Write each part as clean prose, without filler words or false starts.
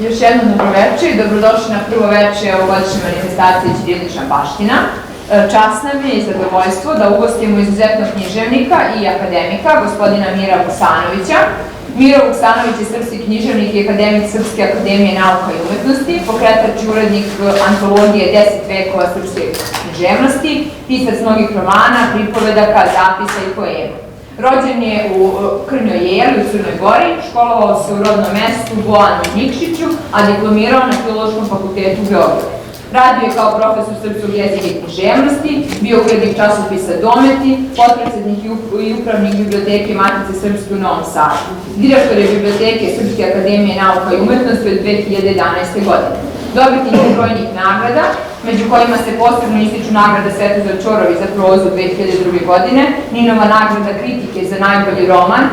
Još jednom dobroveče i dobrodošli na prvo veče ovogodišnje manifestacije Ćirilična baština. Čast nam je i zadovoljstvo da ugostimo izuzetnog književnika i akademika, gospodina Mira Vuksanovića. Miro Vuksanović je srpski književnik i akademik Srpske akademije nauka i umetnosti, pokretač i urednik antologije 10 vekova srpske književnosti, pisac mnogih romana, pripovedaka, zapisa i poema. Rođen je u Krnjoj Jeli u Crnoj Gori, školovao se u rodnom mestu Bojanu Nikšiću, a diplomirao na Filološkom fakultetu u Beogradu. Radio je kao profesor srpskog jezika i književnosti, bio urednik časopisa Dometi, potpredsednik i upravnik biblioteke Matice Srpske u Novom Sadu. Direktor je biblioteke Srpske akademije nauka i umetnosti od 2011. godine. Dobitnik je brojnih nagrada, među kojima se posebno ističu nagrada Svetozar Ćorović za prozu 2002. godine, Ninova nagrada kritike za najbolji roman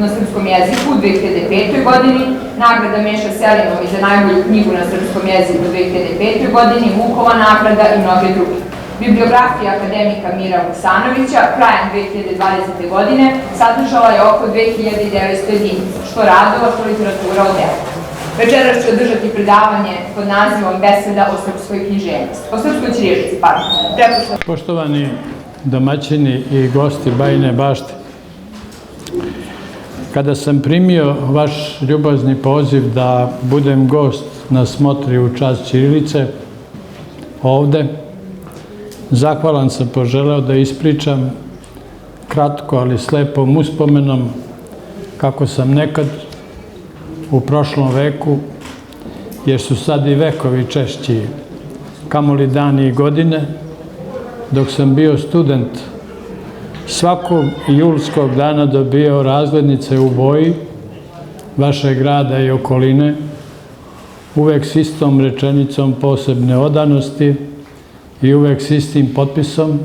na srpskom jeziku u 2005. godini, nagrada Meša Selimović za najbolju knjigu na srpskom jeziku u 2005. godini, Vukova nagrada i mnoge druge. Bibliografija akademika Mira Vuksanovića krajem 2020. godine sadržala je oko 2900 jedinica, što radova, što literatura od dela. Večeras ću održati predavanje pod nazivom Beseda o srpskoj književnosti, o srpskoj ćirilici, pardon. Poštovani domaćini i gosti Bajine bašte, kada sam primio vaš ljubazni poziv da budem gost na smotri u čast ćirilice ovde, zahvalan sam poželeo da ispričam kratko, ali s lepom uspomenom kako sam nekad u prošlom veku, jer su sad i vekovi češći, kamoli dani i godine, dok sam bio student, svakog julskog dana dobio razglednice u boji vašeg grada i okoline, uvek s istom rečenicom posebne odanosti i uvek s istim potpisom,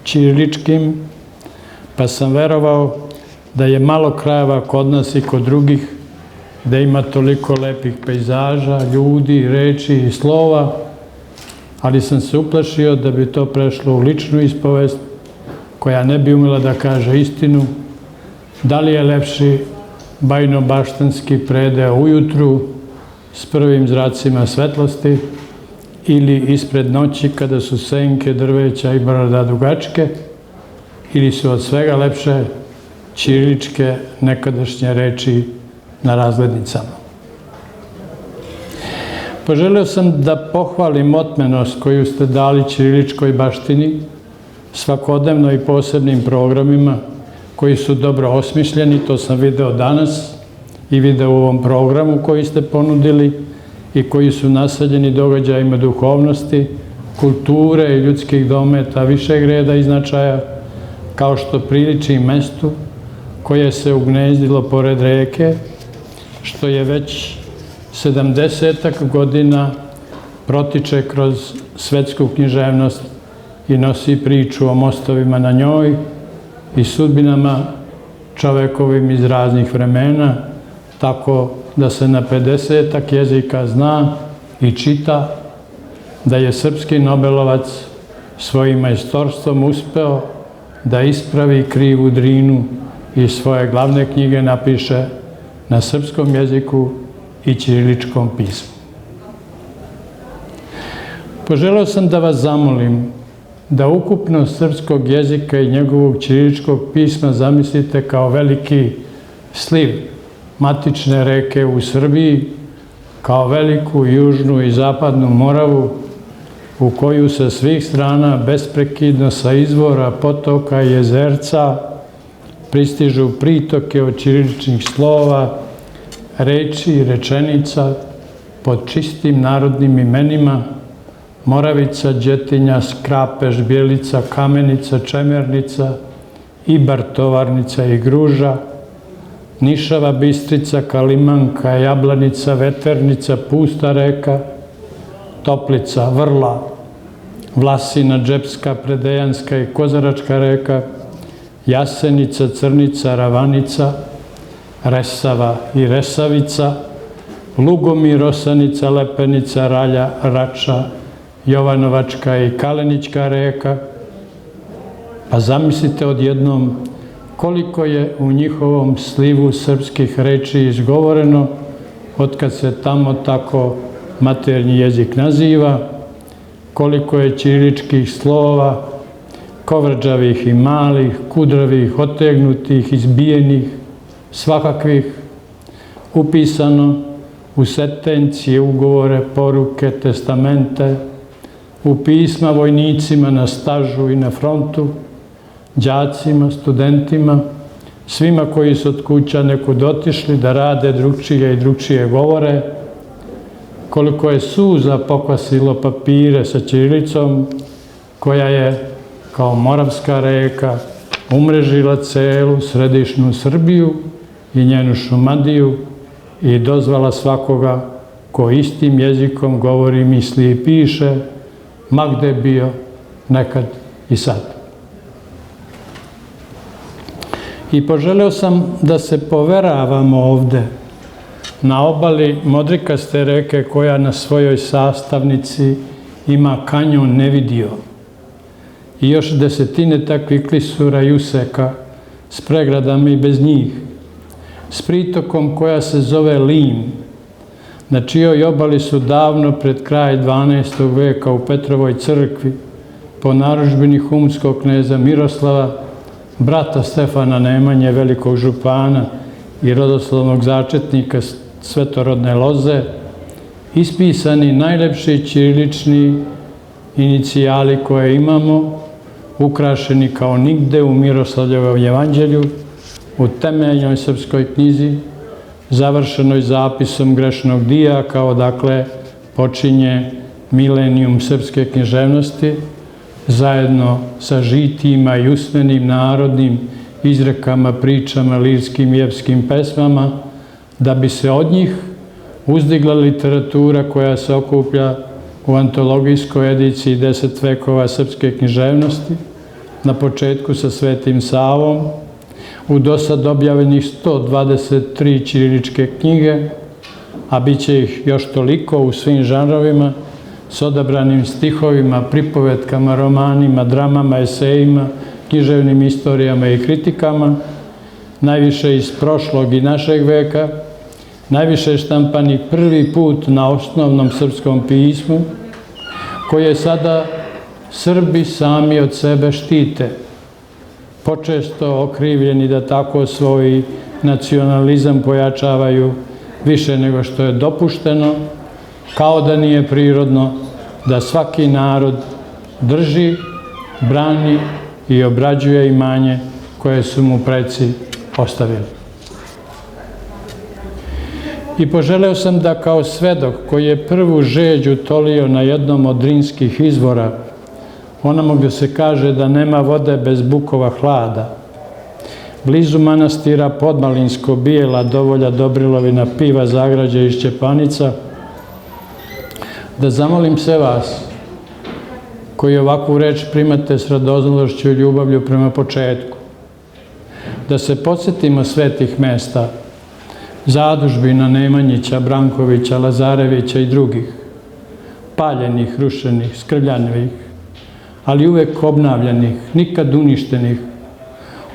ćiriličkim, pa sam verovao da je malo krajeva kod nas i kod drugih, da ima toliko lepih pejzaža, ljudi, reči i slova, ali sam se uplašio da bi to prešlo u ličnu ispovest koja ne bi umela da kaže istinu, da li je lepši bajno-baštanski predeo ujutru s prvim zracima svetlosti ili ispred noći kada su senke drveća i brda dugačke, ili su od svega lepše ćiriličke nekadašnje reči na razglednicama. Poželeo sam da pohvalim otmenost koju ste dali ćiriličkoj baštini, svakodnevno i posebnim programima koji su dobro osmišljeni, to sam video danas i video u ovom programu koji ste ponudili i koji su nasađeni događajima duhovnosti, kulture i ljudskih dometa višeg reda i značaja, kao što priliči mestu koje se ugnezdilo pored reke, što je već 70 godina protiče kroz svetsku književnost i nosi priču o mostovima na njoj i sudbinama čovekovim iz raznih vremena, tako da se na 50 jezika zna i čita da je srpski Nobelovac svojim majstorstvom uspeo da ispravi krivu Drinu i svoje glavne knjige napiše na srpskom jeziku i ćiriličkom pismu. Poželeo sam da vas zamolim da ukupnost srpskog jezika i njegovog ćiriličkog pisma zamislite kao veliki sliv matične reke u Srbiji, kao veliku južnu i zapadnu Moravu u koju sa svih strana besprekidno sa izvora, potoka i jezerca pristižu pritoke od ćiriličnih slova, reči i rečenica pod čistim narodnim imenima Moravica, Đetinja, Skrapeš, Bjelica, Kamenica, Čemernica, Ibar, Tovarnica i Gruža, Nišava, Bistrica, Kalimanka, Jablanica, Veternica, Pusta reka, Toplica, Vrla, Vlasina, Džepska, Predejanska i Kozaračka reka, Jasenica, Crnica, Ravanica, Resava i Resavica, Lugomir, Rosanica, Lepenica, Ralja, Rača, Jovanovačka i Kalenička reka, pa zamislite odjednom koliko je u njihovom slivu srpskih reči izgovoreno otkad se tamo tako maternji jezik naziva, koliko je ćiriličkih slova, kovrđavih i malih, kudravih, otegnutih, izbijenih, svakakvih, upisano u sentencije, ugovore, poruke, testamente, u pisma vojnicima na stažu i na frontu, đacima, studentima, svima koji su od kuća nekud otišli da rade drugčije i drugčije govore, koliko je suza pokvasilo papire sa ćirilicom, koja je, kao Moravska reka, umrežila celu središnju Srbiju i njenu Šumadiju i dozvala svakoga ko istim jezikom govori, misli i piše, ma gde bio, nekad i sad. I poželeo sam da se poveravamo ovde, na obali modrikaste reke koja na svojoj sastavnici ima kanjon Nevidio i još desetine takvih klisura i useka s pregradama i bez njih, s pritokom koja se zove Lim, na čijoj obali su davno pred kraj 12. veka u Petrovoj crkvi po narudžbini humskog kneza Miroslava, brata Stefana Nemanje, velikog župana i rodoslovnog začetnika svetorodne loze, ispisani najlepši ćirilični inicijali koje imamo, ukrašeni kao nigde u Miroslavljevom evanđelju, u temeljnoj srpskoj knjizi, završenoj zapisom grešnog dijaka, odakle počinje milenijum srpske književnosti, zajedno sa žitijima i usmenim narodnim izrekama, pričama, lirskim i epskim pesmama, da bi se od njih uzdigla literatura koja se okuplja u antologijskoj ediciji 10 vekova srpske književnosti, na početku sa Svetim Savom, u dosad objavljenih 123 ćiriličke knjige, a bit će ih još toliko u svim žanrovima, s odabranim stihovima, pripovetkama, romanima, dramama, esejima, književnim istorijama i kritikama, najviše iz prošlog i našeg veka, najviše štampanih prvi put na osnovnom srpskom pismu, koje sada Srbi sami od sebe štite, počesto okrivljeni da tako svoj nacionalizam pojačavaju više nego što je dopušteno, kao da nije prirodno da svaki narod drži, brani i obrađuje imanje koje su mu preci ostavili. I poželeo sam da kao svedok koji je prvu žeđ utolio na jednom od drinskih izvora, onamo gde se kaže da nema vode bez bukova hlada, blizu manastira Podmalinsko, Bijela, Dovolja, Dobrilovina, Piva, Zagrađe i Šćepanica, da zamolim sve vas koji ovakvu reč primate s radoznalošću i ljubavlju prema početku, da se podsjetimo svetih mesta, zadužbina Nemanjića, Brankovića, Lazarevića i drugih, paljenih, rušenih, skrvljanjivih, ali uvek obnavljanih, nikad uništenih,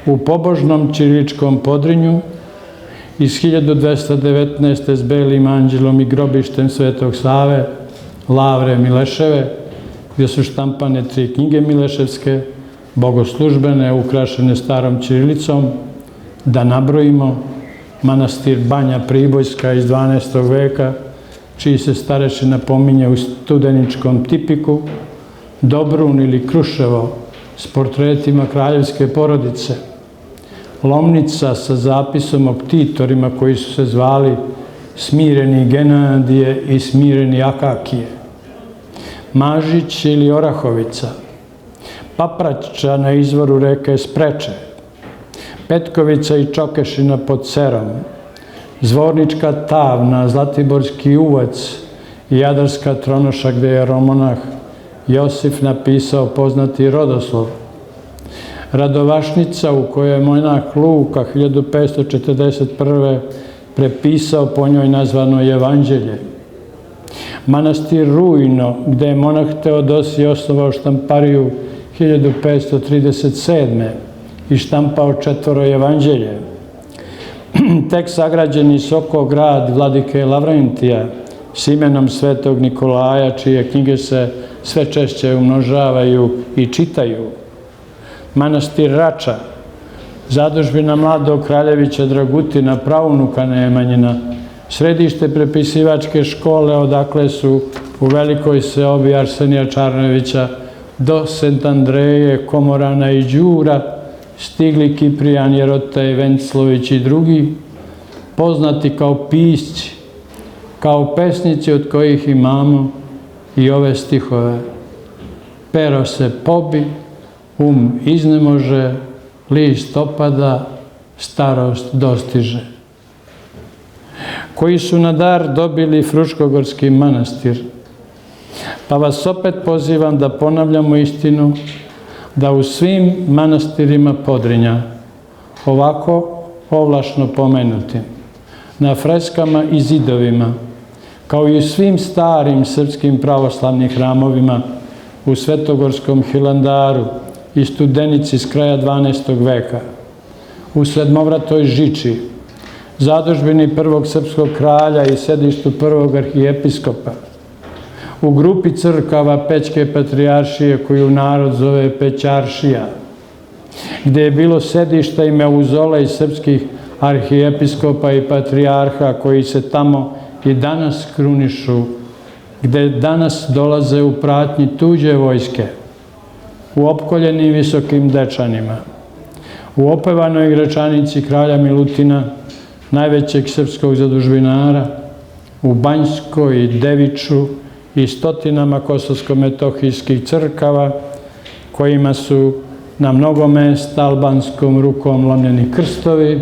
u pobožnom ćiriličkom Podrinju iz 1219. s Belim anđelom i grobištem Svetog Save, Lavre Mileševe, gdje su štampane 3 knjige Mileševske, bogoslužbene, ukrašene starom ćirilicom, da nabrojimo manastir Banja Pribojska iz 12. veka, čiji se starešina pominje u Studeničkom tipiku, Dobrun ili Kruševo s portretima kraljevske porodice, Lomnica sa zapisom o ktitorima koji su se zvali Smireni Genadije i Smireni Akakije, Mažić ili Orahovica, Paprača na izvoru reke Spreče, Petkovica i Čokešina pod Cerom, Zvornička Tavna, Zlatiborski uvac i Jadarska Tronoša gde je romonah Josif napisao poznati rodoslov, Radovašnica u kojoj je monah Luka 1541. prepisao po njoj nazvano Evanđelje, manastir Rujno gde je monah Teodosije osnovao štampariju 1537. i štampao 4 evanđelje, tek sagrađeni Soko grad vladike Lavrentija s imenom svetog Nikolaja, čije knjige se sve češće umnožavaju i čitaju. Manastir Rača, zadužbina mladog kraljevića Dragutina, praunuka Nemanjina, središte prepisivačke škole, odakle su u velikoj seobi Arsenija Čarnojevića do Sent Andreje, Komorana i Đura stigli Kiprijan, Jerotej, Venclović i drugi, poznati kao pisci, kao pesnici od kojih imamo i ove stihove. Pero se pobi, iznemože, list opada, starost dostiže. Koji su na dar dobili Fruškogorski manastir. Pa vas opet pozivam da ponavljamo istinu, da u svim manastirima Podrinja, ovako ovlašno pomenutim, na freskama i zidovima, kao i u svim starim srpskim pravoslavnim hramovima, u Svetogorskom Hilandaru i Studenici s kraja 12. veka, u Sedmovratoj Žiči, zadužbini prvog srpskog kralja i sedištu prvog arhijepiskopa, u grupi crkava Pećke patrijaršije, koju narod zove Pećaršija, gde je bilo sedišta i mauzolej srpskih arhijepiskopa i patrijarha koji se tamo i danas krunišu, gde danas dolaze u pratnji tuđe vojske, u opkoljenim visokim dečanima, u opevanoj Gračanici kralja Milutina, najvećeg srpskog zadužbinara, u Banjskoj, Deviču i stotinama kosovsko-metohijskih crkava, kojima su na mnogo mesta albanskom rukom lomljeni krstovi,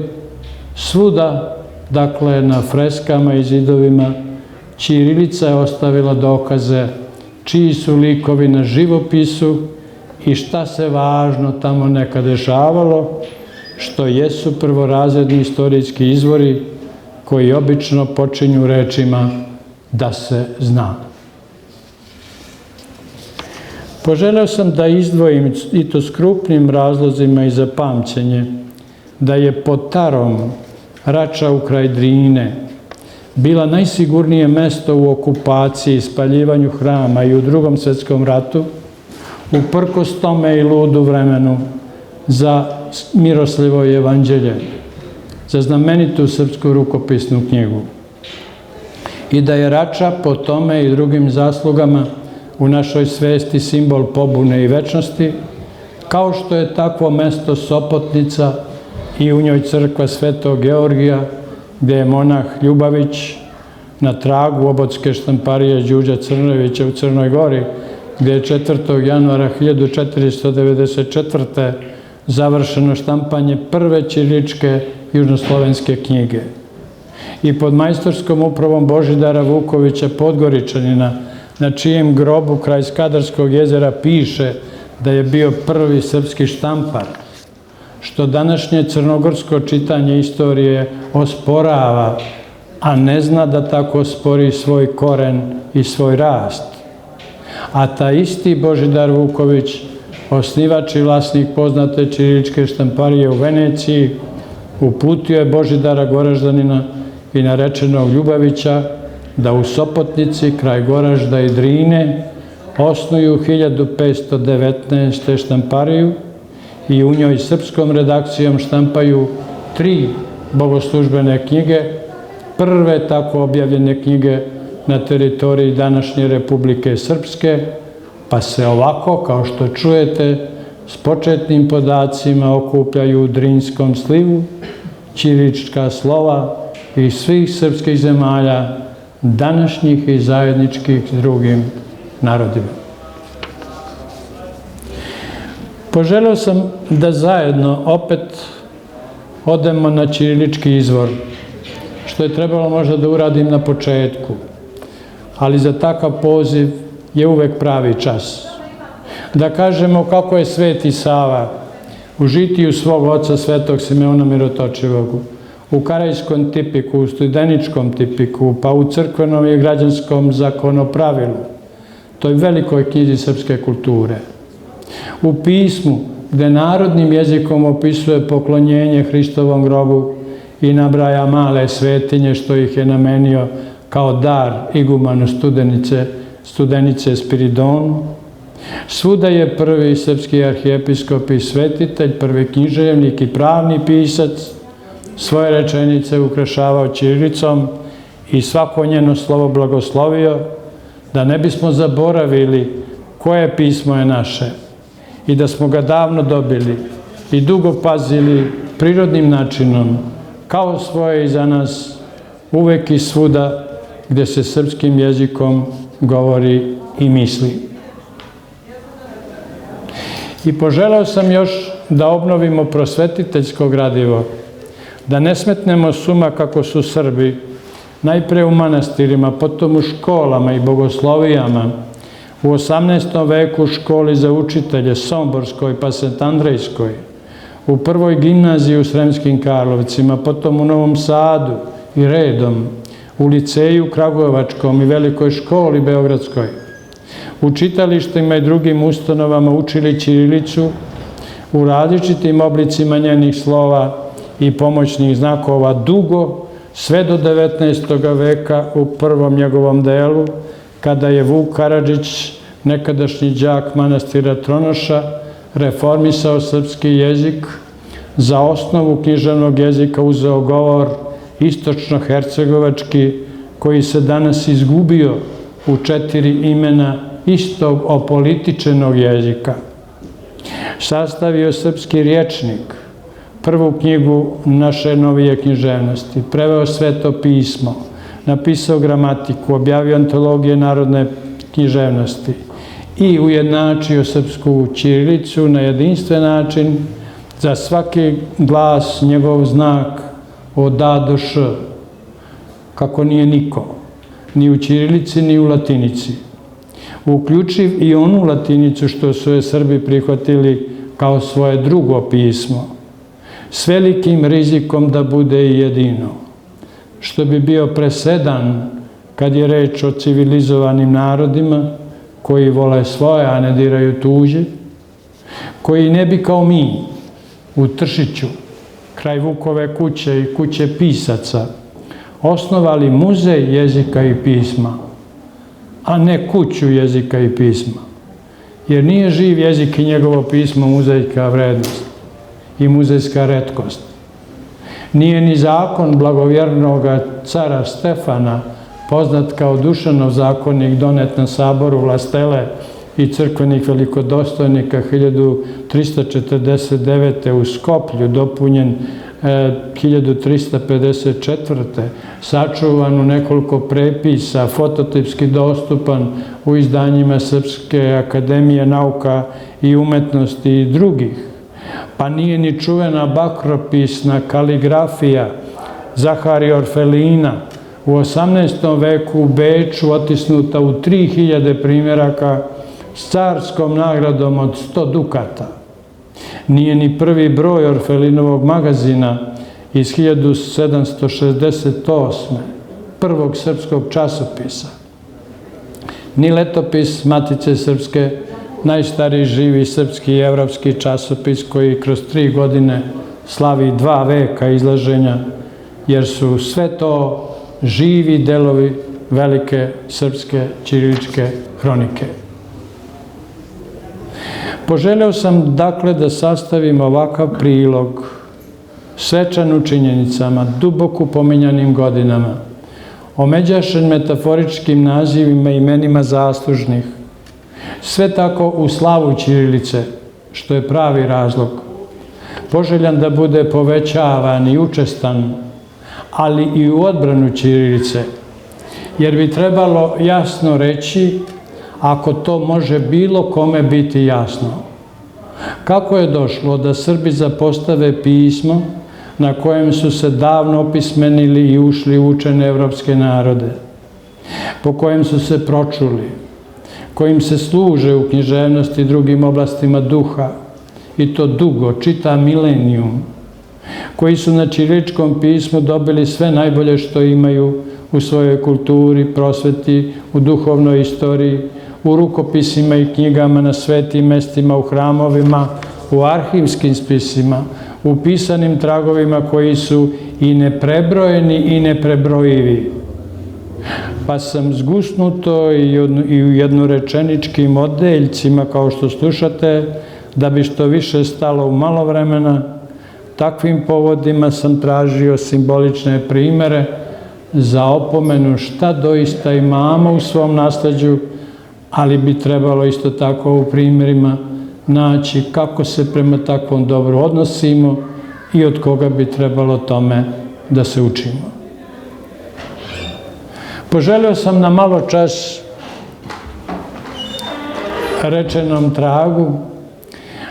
svuda, dakle, na freskama i zidovima, ćirilica je ostavila dokaze čiji su likovi na živopisu i šta se važno tamo nekad dešavalo, što jesu prvorazredni istorijski izvori koji obično počinju rečima da se zna. Poželeo sam da izdvojim, i to s krupnim razlozima i za pamćenje, da je pod Tarom Rača u kraj Drine bila najsigurnije mesto u okupaciji i spaljivanju hrama i u Drugom svjetskom ratu, uprkos tome i ludu vremenu za Miroslijevo evanđelje, za znamenitu srpsku rukopisnu knjigu. I da je Rača po tome i drugim zaslugama u našoj svesti simbol pobune i večnosti, kao što je takvo mesto Sopotnica i u njoj crkva Svetog Georgija, gde je monah Ljubavić na tragu obodske štamparije Đuđa Crnojevića u Crnoj Gori, gde je 4. januara 1494. završeno štampanje prve ćiriličke južnoslovenske knjige. I pod majstorskom upravom Božidara Vukovića Podgoričanina, na čijem grobu kraj Skadarskog jezera piše da je bio prvi srpski štampar, što današnje crnogorsko čitanje istorije osporava, a ne zna da tako spori svoj koren i svoj rast. A ta isti Božidar Vuković, osnivač i vlasnik poznate ćiriličke štamparije u Veneciji, uputio je Božidara Goraždanina i narečenog Ljubavića da u Sopotnici, kraj Goražda i Drine, osnuju 1519. štampariju i u njoj srpskom redakcijom štampaju 3 bogoslužbene knjige, prve tako objavljene knjige na teritoriji današnje Republike Srpske, pa se ovako, kao što čujete, s početnim podacima okupljaju u Drinskom slivu ćirilička slova iz svih srpskih zemalja, današnjih i zajedničkih s drugim narodima. Poželeo sam da zajedno opet odemo na ćirilički izvor, što je trebalo možda da uradim na početku, ali za takav poziv je uvek pravi čas. Da kažemo kako je Sveti Sava u žitiju svog oca Svetog Simeona Mirotočivog, u Karajskom tipiku, u Studeničkom tipiku, pa u crkvenom i građanskom zakonopravilu, toj velikoj knjizi srpske kulture. U pismu, gde narodnim jezikom opisuje poklonjenje Hristovom grobu i nabraja male svetinje što ih je namenio kao dar igumanu Studenice Spiridonu. Svuda je prvi srpski arhijepiskop i svetitelj, prvi književnik i pravni pisac, svoje rečenice ukrašavao ćirilicom i svako njeno slovo blagoslovio, da ne bismo zaboravili koje pismo je naše i da smo ga davno dobili i dugo pazili prirodnim načinom, kao svoje i za nas, uvek i svuda gde se srpskim jezikom govori i misli. I poželeo sam još da obnovimo prosvetiteljsko gradivo, da ne smetnemo s uma kako su Srbi, najpre u manastirima, potom u školama i bogoslovijama, u 18. veku u školi za učitelje, Somborskoj pa Sentandrejskoj, u prvoj gimnaziji u Sremskim Karlovcima, potom u Novom Sadu i redom, u liceju Kragujevačkom i Velikoj školi Beogradskoj, u čitalištima i drugim ustanovama učili ćirilicu u različitim oblicima njenih slova i pomoćnih znakova dugo, sve do 19. veka u prvom njegovom delu, kada je Vuk Karadžić, nekadašnji đak manastira Tronoša, reformisao srpski jezik, za osnovu književnog jezika uzeo govor istočno-hercegovački, koji se danas izgubio u 4 imena istog opolitičenog jezika. Sastavio srpski rječnik, prvu knjigu naše novije književnosti, preveo Sveto pismo, napisao gramatiku, objavio antologije narodne književnosti i ujednačio srpsku ćirilicu na jedinstven način, za svaki glas njegov znak od A do Š, kako nije niko, ni u ćirilici ni u latinici, uključiv i onu latinicu što su je Srbi prihvatili kao svoje drugo pismo, s velikim rizikom da bude i jedino, što bi bio presedan kad je reč o civilizovanim narodima koji vole svoje, a ne diraju tuđe, koji ne bi kao mi u Tršiću, kraj Vukove kuće i kuće pisaca, osnovali muzej jezika i pisma, a ne kuću jezika i pisma, jer nije živ jezik i njegovo pismo muzejska vrednost i muzejska retkost. Nije ni zakon blagovjernog cara Stefana, poznat kao Dušanov zakonik, donet na saboru Vlastele i crkvenih velikodostojnika 1349. u Skoplju, dopunjen 1354. sačuvan u nekoliko prepisa, fototipski dostupan u izdanjima Srpske akademije nauka i umetnosti i drugih. Pa nije ni čuvena bakropisna kaligrafija Zaharija Orfelina u 18. veku u Beču otisnuta u 3000 primjeraka s carskom nagradom od 100 dukata. Nije ni prvi broj Orfelinovog magazina iz 1768. prvog srpskog časopisa, ni letopis Matice Srpske, najstariji živi srpski i evropski časopis koji kroz 3 godine slavi 2 veka izlaženja, jer su sve to živi delovi velike srpske ćiriličke hronike. Poželeo sam dakle da sastavim ovakav prilog, svečan u činjenicama, duboko pominjanim godinama, omeđašen metaforičkim nazivima i imenima zaslužnih, sve tako u slavu ćirilice, što je pravi razlog, poželjan da bude povećavan i učestan, ali i u odbranu ćirilice, jer bi trebalo jasno reći, ako to može bilo kome biti jasno, kako je došlo da Srbi zapostave pismo na kojem su se davno opismenili i ušli u učene evropske narode, po kojem su se pročuli, kojim se služe u književnosti i drugim oblastima duha, i to dugo, čita milenijum, koji su na ćiriličkom pismu dobili sve najbolje što imaju u svojoj kulturi, prosveti, u duhovnoj istoriji, u rukopisima i knjigama na svetim mestima, u hramovima, u arhivskim spisima, u pisanim tragovima koji su i neprebrojeni i neprebrojivi. Pa sam zgusnuto i u jednorečeničkim odeljcima, kao što slušate, da bi što više stalo u malo vremena, takvim povodima sam tražio simbolične primere za opomenu šta doista imamo u svom nasleđu, ali bi trebalo isto tako u primjerima naći kako se prema takvom dobru odnosimo i od koga bi trebalo tome da se učimo. Poželio sam na malo čas rečenom tragu,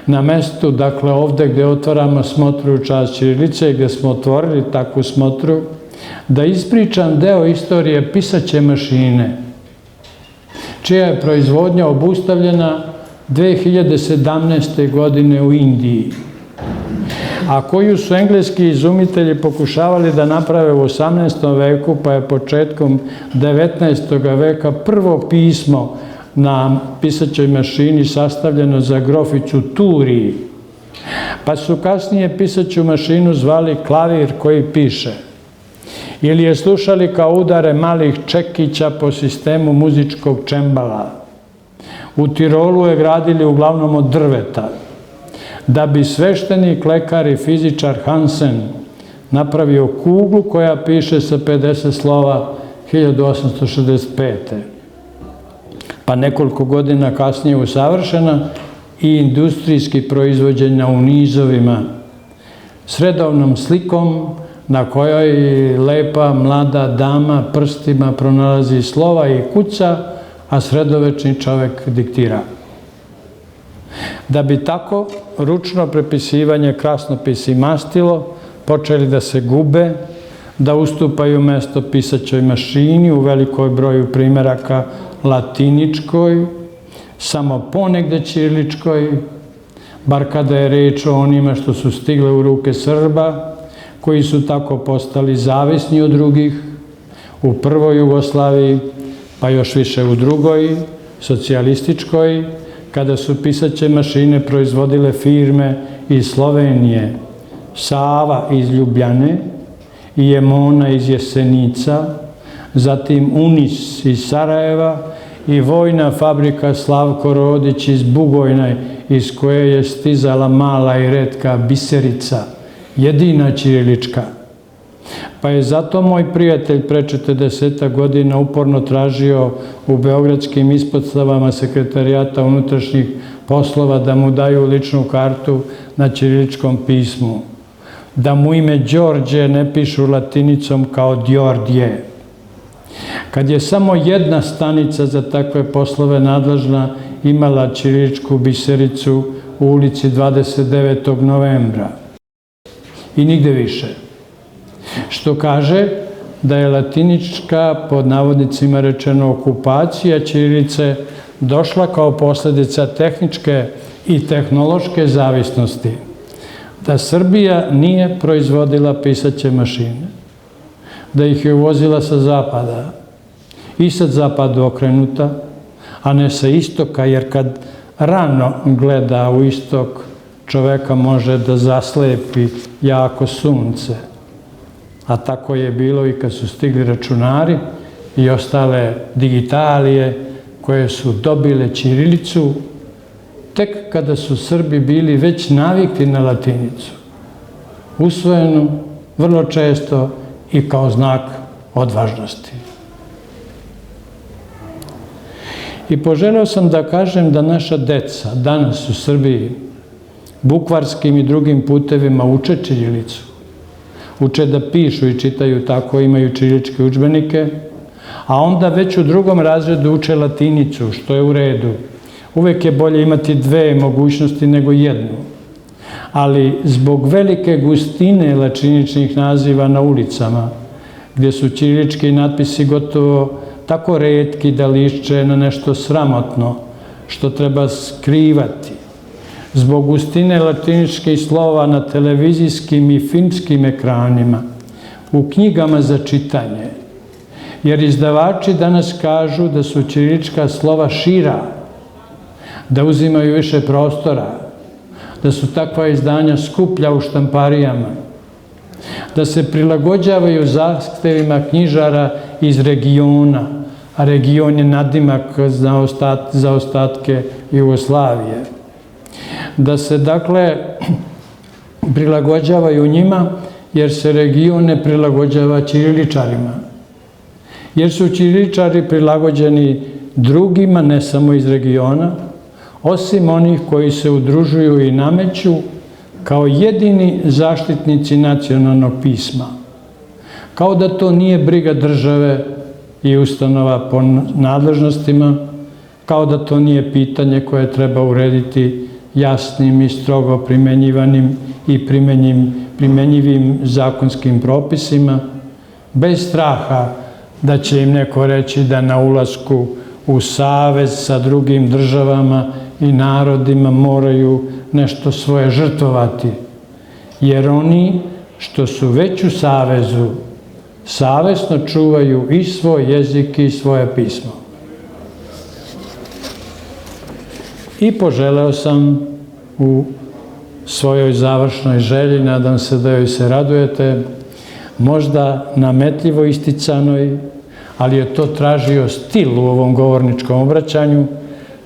na mestu, dakle ovde gde otvaramo smotru u čast ćirilice, gde smo otvorili takvu smotru, da ispričam deo istorije pisaće mašine, čija je proizvodnja obustavljena 2017. godine u Indiji, a koju su engleski izumitelji pokušavali da naprave u 18. veku, pa je početkom 19. veka prvo pismo na pisaćoj mašini sastavljeno za groficu Turiji, pa su kasnije pisaću mašinu zvali klavir koji piše, ili je slušali kao udare malih čekića po sistemu muzičkog čembala. U Tirolu je gradili uglavnom od drveta, da bi sveštenik, lekar i fizičar Hansen napravio kuglu koja piše sa 50 slova 1865. Pa nekoliko godina kasnije usavršena i industrijski proizvođena u nizovima s redovnom slikom na kojoj lepa mlada dama prstima pronalazi slova i kuca, a sredovečni čovek diktira. Da bi tako ručno prepisivanje, krasnopis i mastilo počeli da se gube, da ustupaju mesto pisaćoj mašini u velikoj broju primeraka latiničkoj, samo ponegde ćiriličkoj, bar kada je reč o onima što su stigle u ruke Srba, koji su tako postali zavisni od drugih, u prvoj Jugoslaviji, pa još više u drugoj, socijalističkoj, kada su pisaće mašine proizvodile firme iz Slovenije, Sava iz Ljubljane i Emona iz Jesenica, zatim Unis iz Sarajeva i vojna fabrika Slavko Rodić iz Bugojna, iz koje je stizala mala i retka biserica, jedina ćirilička. Pa je zato moj prijatelj pre 40 godina uporno tražio u beogradskim ispostavama Sekretarijata unutrašnjih poslova da mu daju ličnu kartu na ćiriličkom pismu, da mu ime Đorđe ne pišu latinicom kao Đordje. Kad je samo jedna stanica za takve poslove nadležna imala ćiriličku bisericu u ulici 29. novembra i nigde više. Što kaže da je latinička, pod navodnicima rečeno, okupacija ćirilice došla kao posljedica tehničke i tehnološke zavisnosti, da Srbija nije proizvodila pisaće mašine, da ih je uvozila sa zapada i sa zapadu okrenuta, a ne sa istoka, jer kad rano gleda u istok, čoveka može da zaslepi jako sunce. A tako je bilo i kad su stigli računari i ostale digitalije koje su dobile ćirilicu, tek kada su Srbi bili već navikli na latinicu, usvojenu vrlo često i kao znak odvažnosti. I poželeo sam da kažem da naša deca danas u Srbiji bukvarskim i drugim putevima uče ćirilicu. Uče da pišu i čitaju tako, imaju ćiriličke udžbenike, a onda već u drugom razredu uče latinicu, što je u redu. Uvek je bolje imati dve mogućnosti nego jednu. Ali zbog velike gustine latiničnih naziva na ulicama, gdje su ćirilički natpisi gotovo tako retki da liče na nešto sramotno, što treba skrivati, zbog gustine latiničkih slova na televizijskim i filmskim ekranima, u knjigama za čitanje, jer izdavači danas kažu da su ćirilička slova šira, da uzimaju više prostora, da su takva izdanja skuplja u štamparijama, da se prilagođavaju zahtevima knjižara iz regiona, a region je nadimak za ostatke Jugoslavije. Da se, dakle, prilagođavaju njima, jer se region ne prilagođava ćiriličarima. Jer su ćiriličari prilagođeni drugima, ne samo iz regiona, osim onih koji se udružuju i nameću kao jedini zaštitnici nacionalnog pisma. Kao da to nije briga države i ustanova po nadležnostima, kao da to nije pitanje koje treba urediti jasnim i strogo primenjivanim i primenjivim zakonskim propisima, bez straha da će im neko reći da na ulasku u savez sa drugim državama i narodima moraju nešto svoje žrtvovati, jer oni što su već u savezu savesno čuvaju i svoj jezik i svoje pismo. I poželeo sam u svojoj završnoj želji, nadam se da joj se radujete, možda nametljivo isticanoj, ali je to tražio stil u ovom govorničkom obraćanju,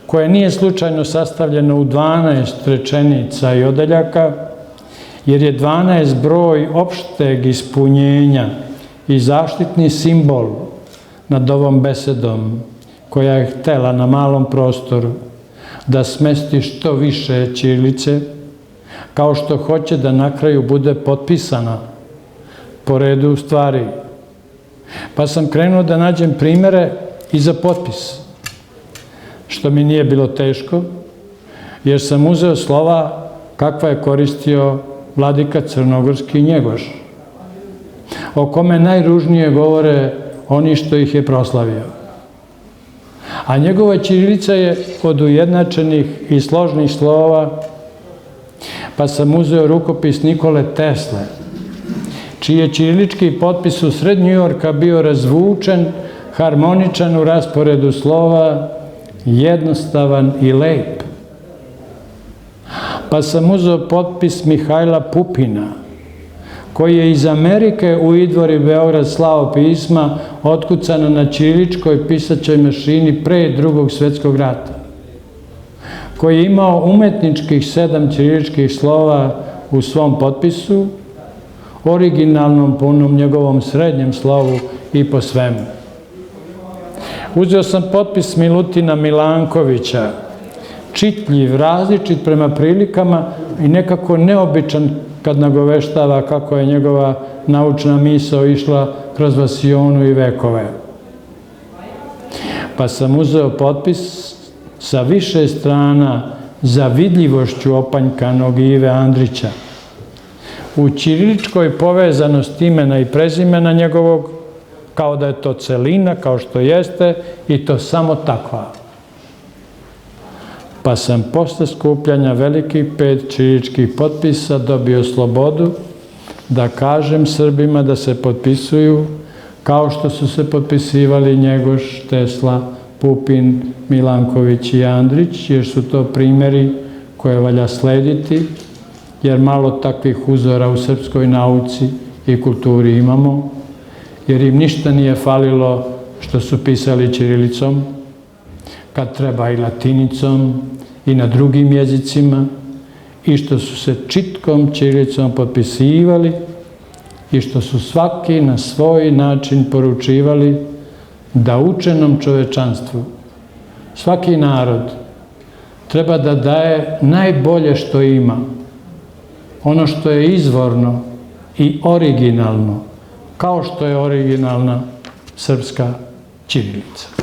koje nije slučajno sastavljeno u 12 rečenica i odeljaka, jer je 12 broj opšteg ispunjenja i zaštitni simbol nad ovom besedom, koja je htela na malom prostoru da smesti što više ćirilice, kao što hoće da na kraju bude potpisana po redu stvari. Pa sam krenuo da nađem primere i za potpis, što mi nije bilo teško, jer sam uzeo slova kakva je koristio vladika crnogorski Njegoš, o kome najružnije govore oni što ih je proslavio. A njegova ćirilica je od ujednačenih i složnih slova, pa sam uzeo rukopis Nikole Tesle, čiji je ćirilički potpis u sred Njujorka bio razvučen, harmoničan u rasporedu slova, jednostavan i lep. Pa sam uzeo potpis Mihajla Pupina, koji je iz Amerike u Idvor i Beograd slao pisma otkucana na ćiriličkoj pisaćoj mašini pre Drugog svjetskog rata, koji je imao umetničkih 7 ćiriličkih slova u svom potpisu, originalnom po onom njegovom srednjem slovu i po svemu. Uzeo sam potpis Milutina Milankovića, čitljiv, različit prema prilikama i nekako neobičan kad nagoveštava kako je njegova naučna misao išla kroz vasionu i vekove. Pa sam uzeo potpis sa više strana za vidljivošću opanjkanog Ive Andrića. U ćiriličkoj povezanosti imena i prezimena njegovog, kao da je to celina, kao što jeste, i to samo takva. Pa sam posle skupljanja velikih 5 ćiriličkih potpisa dobio slobodu da kažem Srbima da se potpisuju kao što su se potpisivali Njegoš, Tesla, Pupin, Milanković i Andrić, jer su to primjeri koje valja slediti, jer malo takvih uzora u srpskoj nauci i kulturi imamo, jer im ništa nije falilo što su pisali ćirilicom, kad treba i latinicom i na drugim jezicima, i što su se čitkom ćirilicom potpisivali i što su svaki na svoj način poručivali da učenom čovečanstvu svaki narod treba da daje najbolje što ima, ono što je izvorno i originalno, kao što je originalna srpska ćirilica.